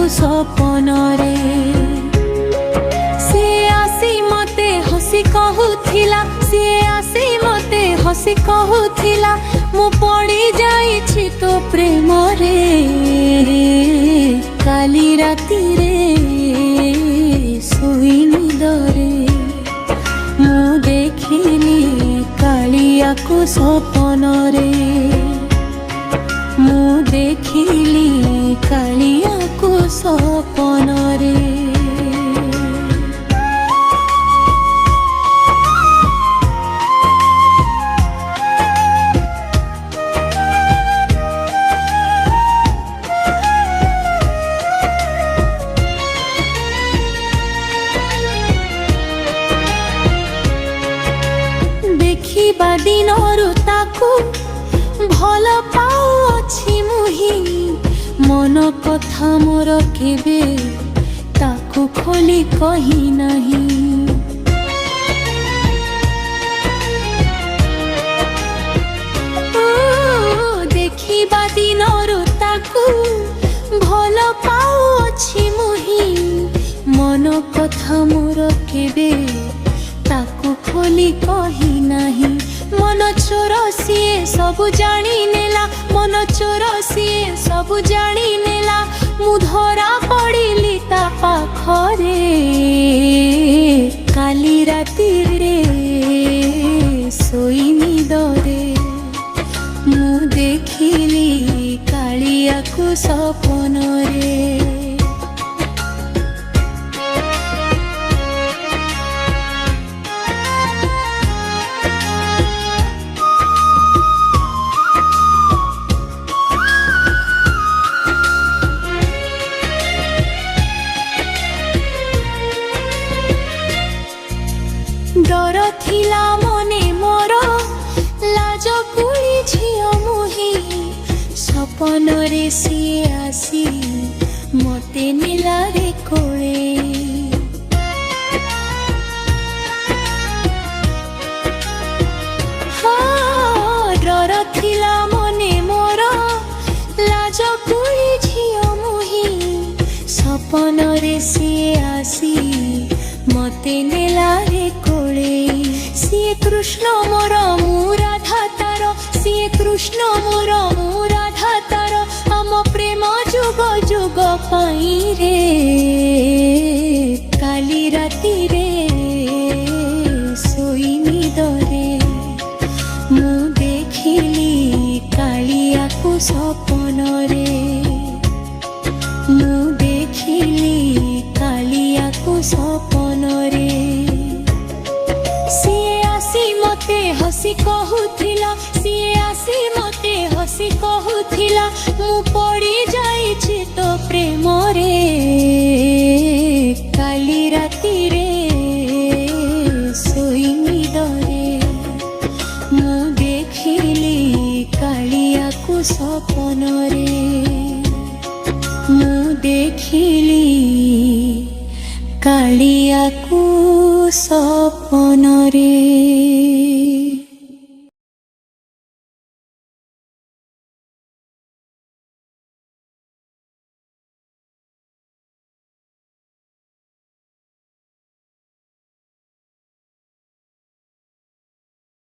सपन रे सी आसी मते हसी कहूथिला सी आसी मते हसी कहूथिला मु पड़ी जाइछि तो प्रेम रे काली राती रे सोई निदरे मु देखिली कालिया को सपन रे मु देखिली कालिया को सपन रे देखिबा दिनरु ताकू भल पाउछि मुही मन कथा मोर केबे ताकू खोली कही नहीं देखिबा दिनरु ताकू भल पाउछि मुही मन कथा मोर केबे ताकू खोली कही नहीं मन चोर सीए सबु जानी नेला मन चोर सीए सबु जानी नेला मु धरा पड़िली ता पाखरे काली राती रे सोई निदरे मु देखिली कालिया को सपन रे डर थिला मने मोर लाज पुली झियो मुही सपन रे सिए आसी मते नीला रे कोळे डर थिला मने मोर लाज पुली झियो मुही सपन रे सिए आसी मते नीला रे सीए कृष्ण मोर मु राधा तार सीए कृष्ण मोर मु राधा तार आम प्रेम जुग जुग पाई रे काली राती रे सोई निदरे मु देखिली कालिया को सपन रे मु देखिली कालिया को सपन रे मते हसी कहूथिला सीए आसी मते हसी कहूथिला मु पड़ी जाइछि तो प्रेम रे काली राती रे सोई निदरे मु देखिली कालिया को सपन रे मु देखिली कालिया को सपन रे।